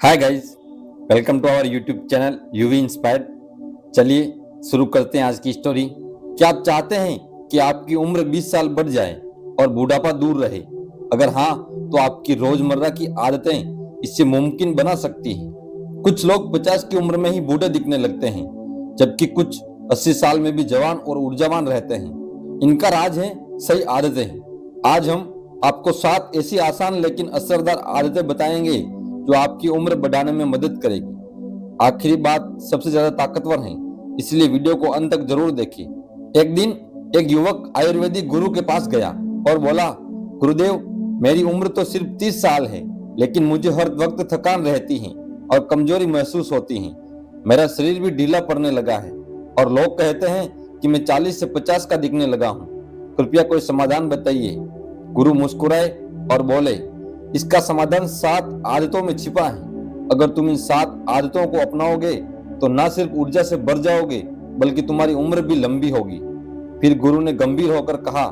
Hi guys, welcome to our YouTube channel UV inspired. चलिए शुरू करते हैं आज की स्टोरी। क्या आप चाहते हैं कि आपकी उम्र 20 साल बढ़ जाए और बुढ़ापा दूर रहे? अगर हाँ, तो आपकी रोजमर्रा की आदतें इससे मुमकिन बना सकती हैं। कुछ लोग 50 की उम्र में ही बूढ़े दिखने लगते हैं, जबकि कुछ 80 साल में भी जवान और ऊर्जावान रहते हैं। इनका राज है सही आदतें। आज हम आपको 7 ऐसी आसान लेकिन असरदार आदतें बताएंगे जो आपकी उम्र बढ़ाने में मदद करेगी। आखिरी बात सबसे ज्यादा ताकतवर है, इसलिए वीडियो को अंत तक जरूर देखिए। एक दिन एक युवक आयुर्वेदिक गुरु के पास गया और बोला, गुरुदेव, मेरी उम्र तो सिर्फ 30 साल है, लेकिन मुझे हर वक्त थकान रहती है और कमजोरी महसूस होती है। मेरा शरीर भी ढीला पड़ने लगा है और लोग कहते हैं कि मैं 40 से 50 का दिखने लगा हूँ। कृपया कोई समाधान बताइए। गुरु मुस्कुराए और बोले, इसका समाधान 7 आदतों में छिपा है। अगर तुम इन 7 आदतों को अपनाओगे तो न सिर्फ ऊर्जा से भर जाओगे, बल्कि तुम्हारी उम्र भी लंबी होगी। फिर गुरु ने गंभीर होकर कहा,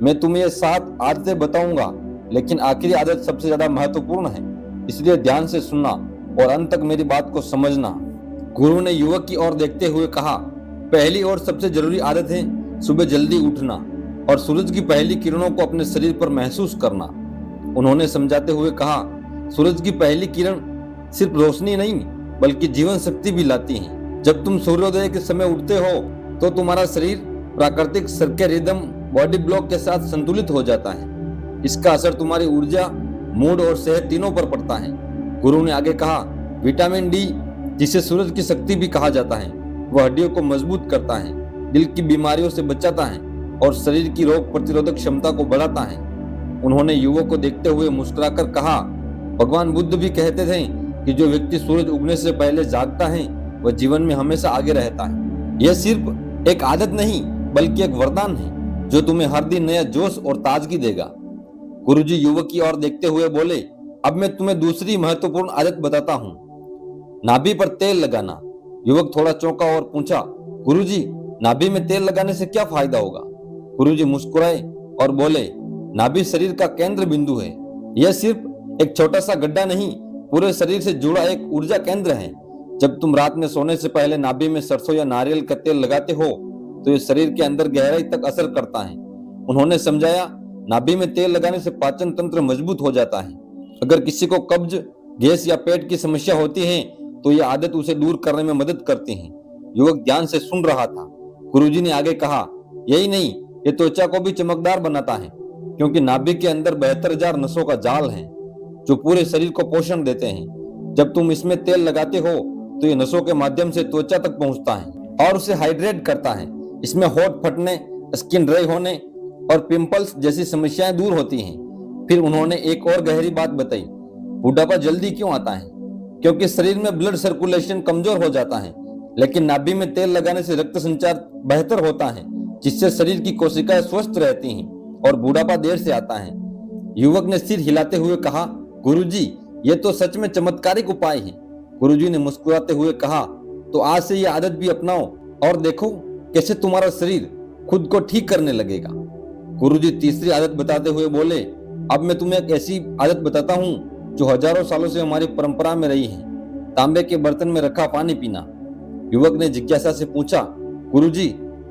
मैं तुम्हें ये 7 आदतें बताऊंगा, लेकिन आखिरी आदत सबसे ज्यादा महत्वपूर्ण है, इसलिए ध्यान से सुनना और अंत तक मेरी बात को समझना। गुरु ने युवक की ओर देखते हुए कहा, पहली और सबसे जरूरी आदत है सुबह जल्दी उठना और सूरज की पहली किरणों को अपने शरीर पर महसूस करना। उन्होंने समझाते हुए कहा, सूरज की पहली किरण सिर्फ रोशनी नहीं बल्कि जीवन शक्ति भी लाती है। जब तुम सूर्योदय के समय उठते हो तो तुम्हारा शरीर प्राकृतिक सर्केडियन बॉडी ब्लॉक के साथ संतुलित हो जाता है। इसका असर तुम्हारी ऊर्जा, मूड और सेहत तीनों पर पड़ता है। गुरु ने आगे कहा, विटामिन डी, जिसे सूरज की शक्ति भी कहा जाता है, वह हड्डियों को मजबूत करता है, दिल की बीमारियों से बचाता है और शरीर की रोग प्रतिरोधक क्षमता को बढ़ाता है। उन्होंने युवक को देखते हुए मुस्कुराकर कहा, भगवान बुद्ध भी कहते थे कि जो व्यक्ति सूरज उगने से पहले जागता है वह जीवन में हमेशा आगे रहता है। यह सिर्फ एक आदत नहीं बल्कि एक वरदान है जो तुम्हें हर दिन नया जोश और ताजगी देगा। गुरुजी युवक की ओर देखते हुए बोले, अब मैं तुम्हें दूसरी महत्वपूर्ण आदत बताता हूँ, नाभि पर तेल लगाना। युवक थोड़ा चौंका और पूछा, गुरुजी, नाभि में तेल लगाने से क्या फायदा होगा? गुरुजी मुस्कुराए और बोले, नाभि शरीर का केंद्र बिंदु है। यह सिर्फ एक छोटा सा गड्ढा नहीं, पूरे शरीर से जुड़ा एक ऊर्जा केंद्र है। जब तुम रात में सोने से पहले नाभि में सरसों या नारियल का तेल लगाते हो तो यह शरीर के अंदर गहराई तक असर करता है। उन्होंने समझाया, नाभि में तेल लगाने से पाचन तंत्र मजबूत हो जाता है। अगर किसी को कब्ज, गैस या पेट की समस्या होती है तो यह आदत उसे दूर करने में मदद करती है। युवक ध्यान से सुन रहा था। गुरुजी ने आगे कहा, यही नहीं, ये त्वचा को भी चमकदार बनाता है, क्योंकि नाभि के अंदर 72,000 नसों का जाल है जो पूरे शरीर को पोषण देते हैं। जब तुम इसमें तेल लगाते हो तो ये नसों के माध्यम से त्वचा तक पहुंचता है और उसे हाइड्रेट करता है। इसमें होठ फटने, स्किन ड्राई होने और पिंपल्स जैसी समस्याएं दूर होती हैं। फिर उन्होंने एक और गहरी बात बताई, बुढ़ापा जल्दी क्यों आता है? क्योंकि शरीर में ब्लड सर्कुलेशन कमजोर हो जाता है, लेकिन नाभि में तेल लगाने से रक्त संचार बेहतर होता है, जिससे शरीर की कोशिकाएं स्वस्थ रहती हैं और बुढ़ापा देर से आता है। युवक ने सिर हिलाते हुए कहा, गुरुजी, ये तो सच में चमत्कारिक उपाय है। गुरुजी ने मुस्कुराते हुए कहा, तो आज से ये आदत भी अपनाओ और देखो कैसे तुम्हारा शरीर खुद को ठीक करने लगेगा। गुरुजी तीसरी आदत बताते हुए बोले, अब मैं तुम्हें एक ऐसी आदत बताता हूँ जो हजारों सालों से हमारी परंपरा में रही है, तांबे के बर्तन में रखा पानी पीना। युवक ने जिज्ञासा से पूछा, गुरुजी,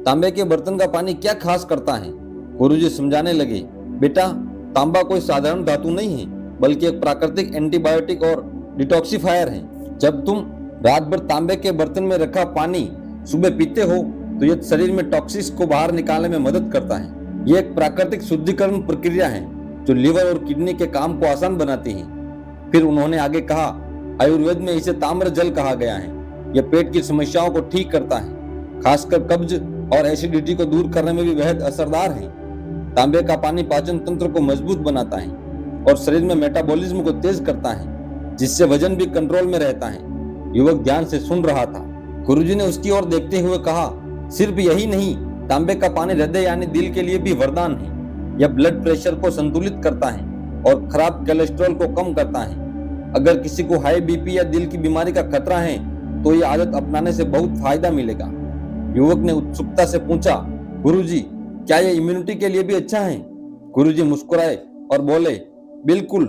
तांबे के बर्तन का पानी क्या खास करता है? गुरुजी समझाने लगे, बेटा, तांबा कोई साधारण धातु नहीं है, बल्कि एक प्राकृतिक एंटीबायोटिक और डिटॉक्सिफायर है। जब तुम रात भर तांबे के बर्तन में रखा पानी सुबह पीते हो तो यह शरीर में टॉक्सिक्स को बाहर निकालने में मदद करता है। यह एक प्राकृतिक शुद्धिकरण प्रक्रिया है जो लिवर और किडनी के काम को आसान बनाती है। फिर उन्होंने आगे कहा, आयुर्वेद में इसे ताम्र जल कहा गया है। यह पेट की समस्याओं को ठीक करता है, खासकर कब्ज और एसिडिटी को दूर करने में भी बेहद असरदार है। तांबे का पानी पाचन तंत्र को मजबूत बनाता है और शरीर में मेटाबॉलिज्म को तेज करता है, जिससे वजन भी कंट्रोल में रहता है। युवक ध्यान से सुन रहा था। गुरुजी ने उसकी ओर देखते हुए कहा, सिर्फ यही नहीं, तांबे का पानी हृदय यानी दिल के लिए भी वरदान है। यह ब्लड प्रेशर को संतुलित करता है और खराब कोलेस्ट्रॉल को कम करता है। अगर किसी को हाई बीपी या दिल की बीमारी का खतरा है तो यह आदत अपनाने से बहुत फायदा मिलेगा। युवक ने उत्सुकता से पूछा, गुरुजी, क्या यह इम्यूनिटी के लिए भी अच्छा है? गुरुजी मुस्कुराए और बोले, बिल्कुल,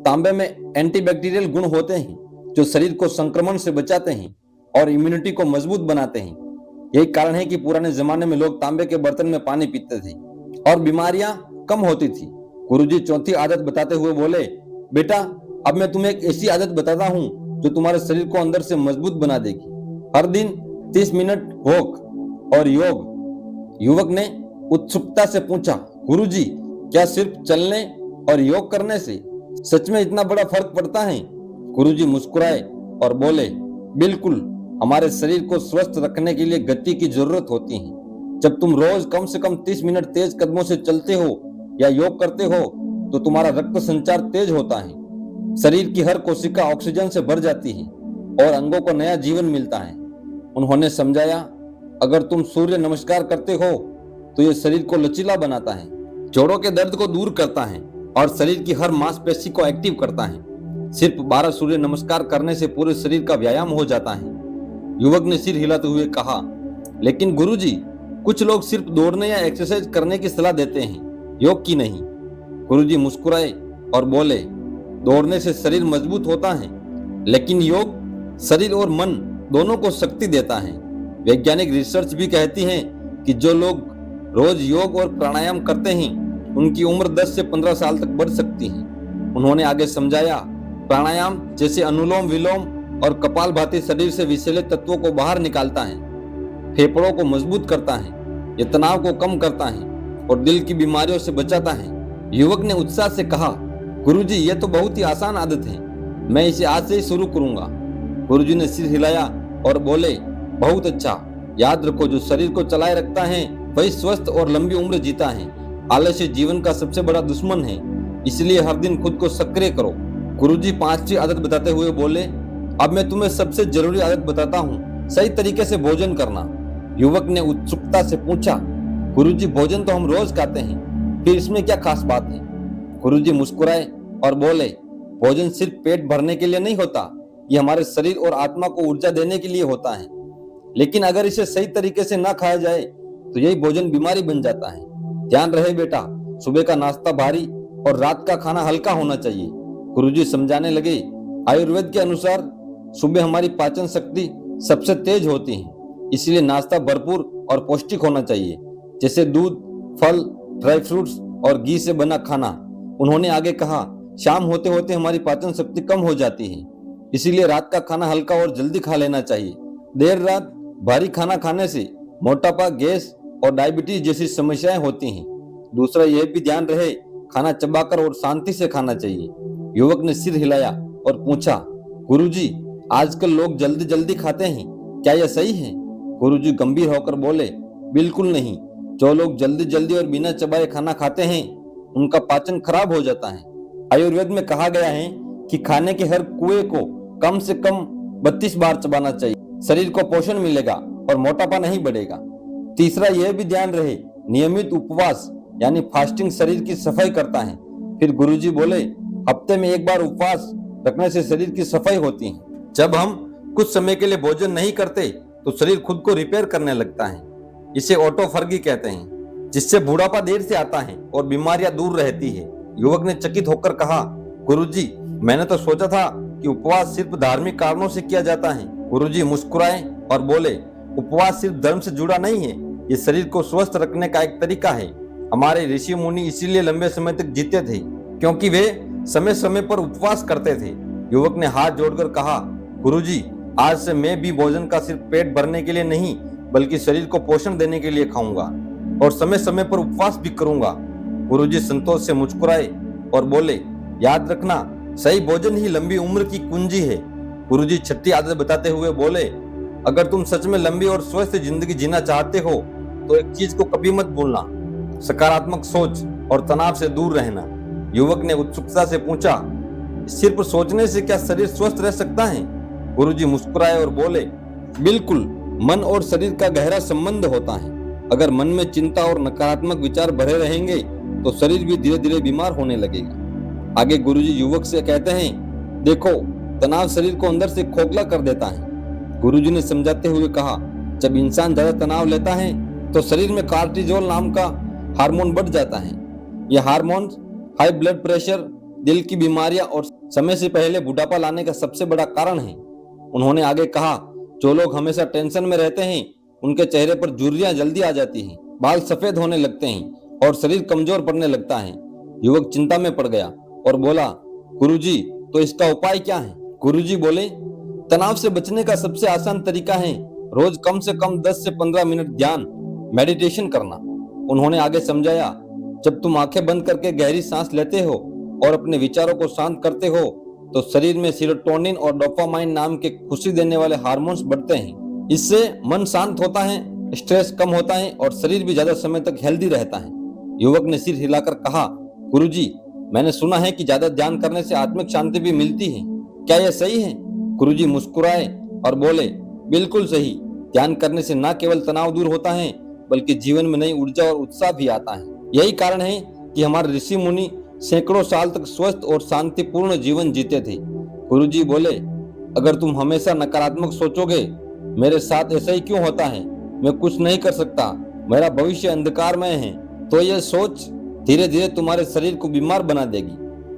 तांबे में एंटीबैक्टीरियल गुण होते हैं जो शरीर को संक्रमण से बचाते हैं और इम्यूनिटी को मजबूत बनाते हैं। यही कारण है कि पुराने जमाने में लोग तांबे के बर्तन में पानी पीते थे और बीमारियां कम होती थी। गुरुजी चौथी आदत बताते हुए बोले, बेटा अब मैं तुम्हें एक ऐसी आदत बताता हूँ जो तुम्हारे शरीर को अंदर से मजबूत बना देगी। हर दिन 30 मिनट वॉक और योग। युवक ने उत्सुकता से पूछा, गुरुजी क्या सिर्फ चलने और योग करने से सच में इतना बड़ा फर्क पड़ता है? गुरुजी मुस्कुराए और बोले, बिल्कुल, हमारे शरीर को स्वस्थ रखने के लिए गति की जरूरत होती है। जब तुम रोज कम से कम 30 मिनट तेज कदमों से चलते हो या योग करते हो तो तुम्हारा रक्त संचार तेज होता है, शरीर की हर कोशिका ऑक्सीजन से भर जाती है और अंगों को नया जीवन मिलता है। उन्होंने समझाया, अगर तुम सूर्य नमस्कार करते हो तो ये शरीर को लचीला बनाता है, जोड़ों के दर्द को दूर करता है और शरीर की हर मांसपेशी को एक्टिव करता है। सिर्फ 12 सूर्य नमस्कार करने से पूरे शरीर का व्यायाम हो जाता है। युवक ने सिर हिलाते हुए कहा, लेकिन गुरुजी कुछ लोग सिर्फ दौड़ने या एक्सरसाइज करने की सलाह देते हैं, योग की नहीं। गुरुजी मुस्कुराए और बोले, दौड़ने से शरीर मजबूत होता है, लेकिन योग शरीर और मन दोनों को शक्ति देता है। वैज्ञानिक रिसर्च भी कहती है कि जो लोग रोज योग और प्राणायाम करते हैं उनकी उम्र 10 से 15 साल तक बढ़ सकती है। उन्होंने आगे समझाया, प्राणायाम जैसे अनुलोम विलोम और कपालभाति शरीर से विषैले तत्वों को बाहर निकालता है, फेफड़ों को मजबूत करता है, ये तनाव को कम करता है और दिल की बीमारियों से बचाता है। युवक ने उत्साह से कहा, गुरुजी ये तो बहुत ही आसान आदत है, मैं इसे आज से ही शुरू करूंगा। गुरुजी ने सिर हिलाया और बोले, बहुत अच्छा, याद रखो जो शरीर को चलाए रखता है वही स्वस्थ और लंबी उम्र जीता है। आलस्य जीवन का सबसे बड़ा दुश्मन है, इसलिए हर दिन खुद को सक्रिय करो। गुरुजी 5वीं आदत बताते हुए बोले, अब मैं तुम्हें सबसे जरूरी आदत बताता हूँ, सही तरीके से भोजन करना। युवक ने उत्सुकता से पूछा, गुरुजी भोजन तो हम रोज खाते हैं, फिर इसमें क्या खास बात है? गुरुजी मुस्कुराए और बोले, भोजन सिर्फ पेट भरने के लिए नहीं होता, ये हमारे शरीर और आत्मा को ऊर्जा देने के लिए होता है। लेकिन अगर इसे सही तरीके से ना खाया जाए तो यही भोजन बीमारी बन जाता है। ध्यान रहे बेटा, सुबह का नाश्ता भारी और रात का खाना हल्का होना चाहिए। गुरुजी समझाने लगे, आयुर्वेद के अनुसार सुबह हमारी पाचन शक्ति सबसे तेज होती है, इसलिए नाश्ता भरपूर और पौष्टिक होना चाहिए, जैसे दूध, फल, ड्राई फ्रूट्स और घी से बना खाना। उन्होंने आगे कहा, शाम होते होते हमारी पाचन शक्ति कम हो जाती है, इसीलिए रात का खाना हल्का और जल्दी खा लेना चाहिए। देर रात भारी खाना खाने से मोटापा, गैस और डायबिटीज जैसी समस्याएं होती हैं। दूसरा यह भी ध्यान रहे, खाना चबाकर और शांति से खाना चाहिए। युवक ने सिर हिलाया और पूछा, गुरुजी आजकल लोग जल्दी जल्दी खाते हैं, क्या यह सही है? गुरुजी गंभीर होकर बोले, बिल्कुल नहीं, जो लोग जल्दी जल्दी और बिना चबाए खाना खाते हैं उनका पाचन खराब हो जाता है। आयुर्वेद में कहा गया है कि खाने के हर कुएं को कम से कम 32 बार चबाना चाहिए, शरीर को पोषण मिलेगा और मोटापा नहीं बढ़ेगा। तीसरा यह भी ध्यान रहे, नियमित उपवास यानी फास्टिंग शरीर की सफाई करता है। फिर गुरुजी बोले, हफ्ते में एक बार उपवास रखने से शरीर की सफाई होती है। जब हम कुछ समय के लिए भोजन नहीं करते तो शरीर खुद को रिपेयर करने लगता है, इसे ऑटोफर्गी कहते हैं, जिससे बुढ़ापा देर से आता है और बीमारियां दूर रहती है। युवक ने चकित होकर कहा, गुरुजी मैंने तो सोचा था कि उपवास सिर्फ धार्मिक कारणों से किया जाता है। गुरुजी मुस्कुराए और बोले, उपवास सिर्फ धर्म से जुड़ा नहीं है, ये शरीर को स्वस्थ रखने का एक तरीका है। हमारे ऋषि मुनि इसीलिए लंबे समय तक जीते थे, क्योंकि वे समय समय पर उपवास करते थे। युवक ने हाथ जोड़कर कहा, गुरुजी आज से मैं भी भोजन का सिर्फ पेट भरने के लिए नहीं बल्कि शरीर को पोषण देने के लिए खाऊंगा और समय समय पर उपवास भी करूंगा। गुरुजी संतोष से मुस्कुराए और बोले, याद रखना, सही भोजन ही लंबी उम्र की कुंजी है। गुरुजी 6ठी आदत बताते हुए बोले, अगर तुम सच में लंबी और स्वस्थ जिंदगी जीना चाहते हो तो एक चीज को कभी मत भूलना, सकारात्मक सोच और तनाव से दूर रहना। युवक ने उत्सुकता से पूछा, सिर्फ सोचने से क्या शरीर स्वस्थ रह सकता है? गुरुजी मुस्कुराए और बोले, बिल्कुल, मन और शरीर का गहरा संबंध होता है। अगर मन में चिंता और नकारात्मक विचार भरे रहेंगे तो शरीर भी धीरे धीरे बीमार होने लगेगा। आगे गुरुजी युवक से कहते हैं, देखो, तनाव शरीर को अंदर से खोखला कर देता है। गुरुजी ने समझाते हुए कहा, जब इंसान ज्यादा तनाव लेता है तो शरीर में कार्टिजोल नाम का हार्मोन बढ़ जाता है। यह हार्मोन हाई ब्लड प्रेशर, दिल की बीमारियां और समय से पहले बुढ़ापा लाने का सबसे बड़ा कारण है। उन्होंने आगे कहा, जो लोग हमेशा टेंशन में रहते हैं उनके चेहरे पर झुर्रियां जल्दी आ जाती हैं, बाल सफेद होने लगते हैं और शरीर कमजोर पड़ने लगता है। युवक चिंता में पड़ गया और बोला, गुरुजी, तो इसका उपाय क्या है? गुरुजी बोले, तनाव से बचने का सबसे आसान तरीका है रोज कम से कम 10 से 15 मिनट ध्यान मेडिटेशन करना। उन्होंने आगे समझाया, जब तुम आंखें बंद करके गहरी सांस लेते हो और अपने विचारों को शांत करते हो तो शरीर में सेरोटोनिन और डोपामाइन नाम के खुशी देने वाले हार्मोन्स बढ़ते हैं। इससे मन शांत होता है, स्ट्रेस कम होता है और शरीर भी ज्यादा समय तक हेल्दी रहता है। युवक ने सिर हिलाकर कहा, गुरुजी, मैंने सुना है कि ज्यादा ध्यान करने से आत्मिक शांति भी मिलती है, क्या यह सही है? गुरुजी मुस्कुराए और बोले, बिल्कुल सही। ध्यान करने से न केवल तनाव दूर होता है बल्कि जीवन में नई ऊर्जा और उत्साह भी आता है। यही कारण है कि हमारे ऋषि मुनि सैकड़ों साल तक स्वस्थ और शांतिपूर्ण जीवन जीते थे। गुरुजी बोले, अगर तुम हमेशा नकारात्मक सोचोगे, मेरे साथ ऐसा ही क्यों होता है, मैं कुछ नहीं कर सकता, मेरा भविष्य अंधकारमय है, तो यह सोच धीरे धीरे तुम्हारे शरीर को बीमार बना देगी।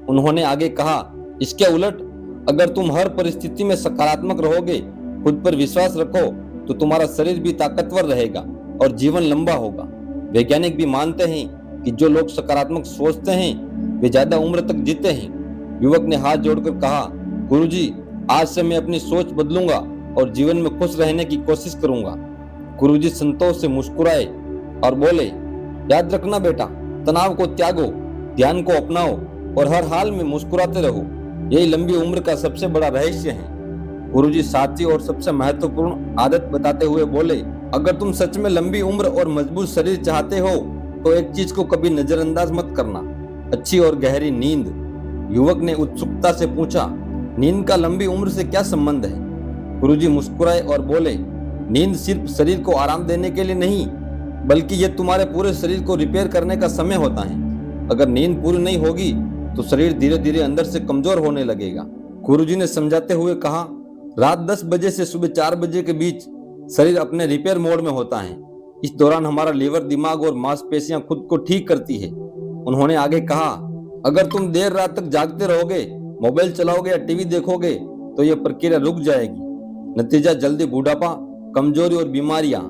उन्होंने आगे कहा, इसके उलट अगर तुम हर परिस्थिति में सकारात्मक रहोगे, खुद पर विश्वास रखो, तो तुम्हारा शरीर भी ताकतवर रहेगा और जीवन लंबा होगा। वैज्ञानिक भी मानते हैं कि जो लोग सकारात्मक सोचते हैं वे ज्यादा उम्र तक जीते हैं। युवक ने हाथ जोड़कर कहा, गुरुजी, आज से मैं अपनी सोच बदलूंगा और जीवन में खुश रहने की कोशिश करूंगा। गुरुजी संतोष से मुस्कुराए और बोले, याद रखना बेटा, तनाव को त्यागो, ध्यान को अपनाओ और हर हाल में मुस्कुराते रहो, यही लंबी उम्र का सबसे बड़ा रहस्य है। गुरुजी साथी और सबसे महत्वपूर्ण आदत बताते हुए बोले, अगर तुम सच में लंबी उम्र और मजबूत शरीर चाहते हो तो एक चीज को कभी नजरअंदाज मत करना, अच्छी और गहरी नींद। युवक ने उत्सुकता से पूछा, नींद का लंबी उम्र से क्या संबंध है? गुरुजी मुस्कुराए और बोले, नींद सिर्फ शरीर को आराम देने के लिए नहीं बल्कि यह तुम्हारे पूरे शरीर को रिपेयर करने का समय होता है। अगर नींद पूरी नहीं होगी तो शरीर धीरे धीरे अंदर से कमजोर होने लगेगा। गुरुजी ने समझाते हुए कहा, रात 10 बजे से सुबह 4 बजे के बीच शरीर अपने रिपेयर मोड में होता है। इस दौरान हमारा लीवर, दिमाग और मांसपेशियां खुद को ठीक करती है। उन्होंने आगे कहा, अगर तुम देर रात तक जागते रहोगे, मोबाइल चलाओगे या टीवी देखोगे तो यह प्रक्रिया रुक जाएगी। नतीजा जल्दी बुढ़ापा, कमजोरी और बीमारियां।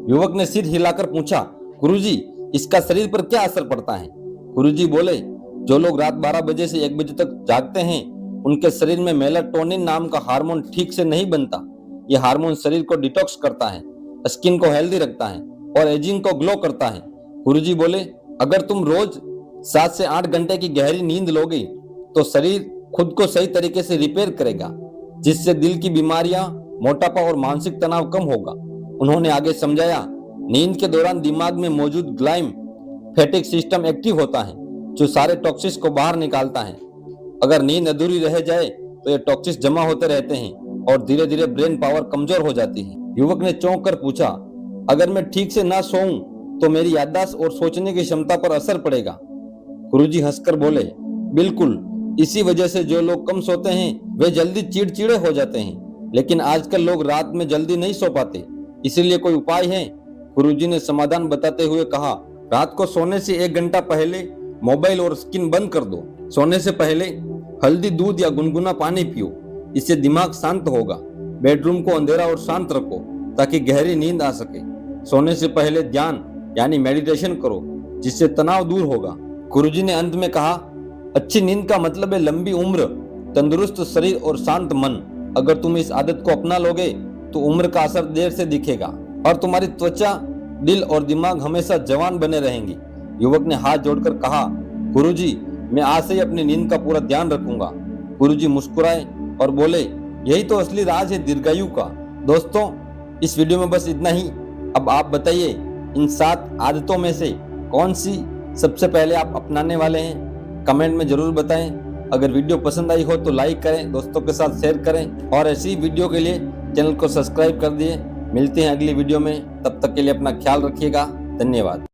युवक ने सिर हिलाकर पूछा, गुरुजी, इसका शरीर पर क्या असर पड़ता है? गुरुजी बोले, जो लोग रात 12 बजे से 1 बजे तक जागते हैं उनके शरीर में मेलाटोनिन नाम का हार्मोन ठीक से नहीं बनता। यह हार्मोन शरीर को डिटॉक्स करता है, स्किन को हेल्दी रखता है और एजिंग को ग्लो करता है। गुरुजी बोले, अगर तुम रोज 7 से 8 घंटे की गहरी नींद लोगे तो शरीर खुद को सही तरीके से रिपेयर करेगा, जिससे दिल की बीमारियां, मोटापा और मानसिक तनाव कम होगा। उन्होंने आगे समझाया, नींद के दौरान दिमाग में मौजूद ग्लाइम्फेटिक सिस्टम एक्टिव होता है जो सारे टॉक्सिस को बाहर निकालता है। अगर नींद अधूरी रह जाए तो ये टॉक्सिस जमा होते रहते हैं और धीरे धीरे ब्रेन पावर कमजोर हो जाती है। युवक ने चौंक कर पूछा, अगर मैं ठीक से ना सोऊं तो मेरी याददाश्त और सोचने की क्षमता पर असर पड़ेगा? गुरुजी हंसकर बोले, बिल्कुल, इसी वजह से जो लोग कम सोते हैं वे जल्दी चिड़चिड़े हो जाते हैं, लेकिन आजकल लोग रात में जल्दी नहीं सो पाते, इसीलिए कोई उपाय है? गुरुजी ने समाधान बताते हुए कहा, रात को सोने से 1 घंटा पहले मोबाइल और स्क्रीन बंद कर दो। सोने से पहले हल्दी दूध या गुनगुना पानी पियो, इससे दिमाग शांत होगा। बेडरूम को अंधेरा और शांत रखो ताकि गहरी नींद आ सके। सोने से पहले ध्यान यानी मेडिटेशन करो, जिससे तनाव दूर होगा। गुरुजी ने अंत में कहा, अच्छी नींद का मतलब है लंबी उम्र, तंदुरुस्त शरीर और शांत मन। अगर तुम इस आदत को अपना लोगे तो उम्र का असर देर से दिखेगा और तुम्हारी त्वचा, दिल और दिमाग हमेशा जवान बने रहेंगे। युवक ने हाथ जोड़कर कहा, गुरुजी, मैं आज से ही अपनी नींद का पूरा ध्यान रखूंगा। गुरुजी मुस्कुराए और बोले, यही तो असली राज है दीर्घायु का। दोस्तों, इस वीडियो में बस इतना ही। अब आप बताइए, इन 7 आदतों में से कौन सी सबसे पहले आप अपनाने वाले हैं? कमेंट में जरूर बताएं। अगर वीडियो पसंद आई हो तो लाइक करें, दोस्तों के साथ शेयर करें और ऐसी वीडियो के लिए चैनल को सब्सक्राइब कर दिए। मिलते हैं अगली वीडियो में, तब तक के लिए अपना ख्याल रखिएगा। धन्यवाद।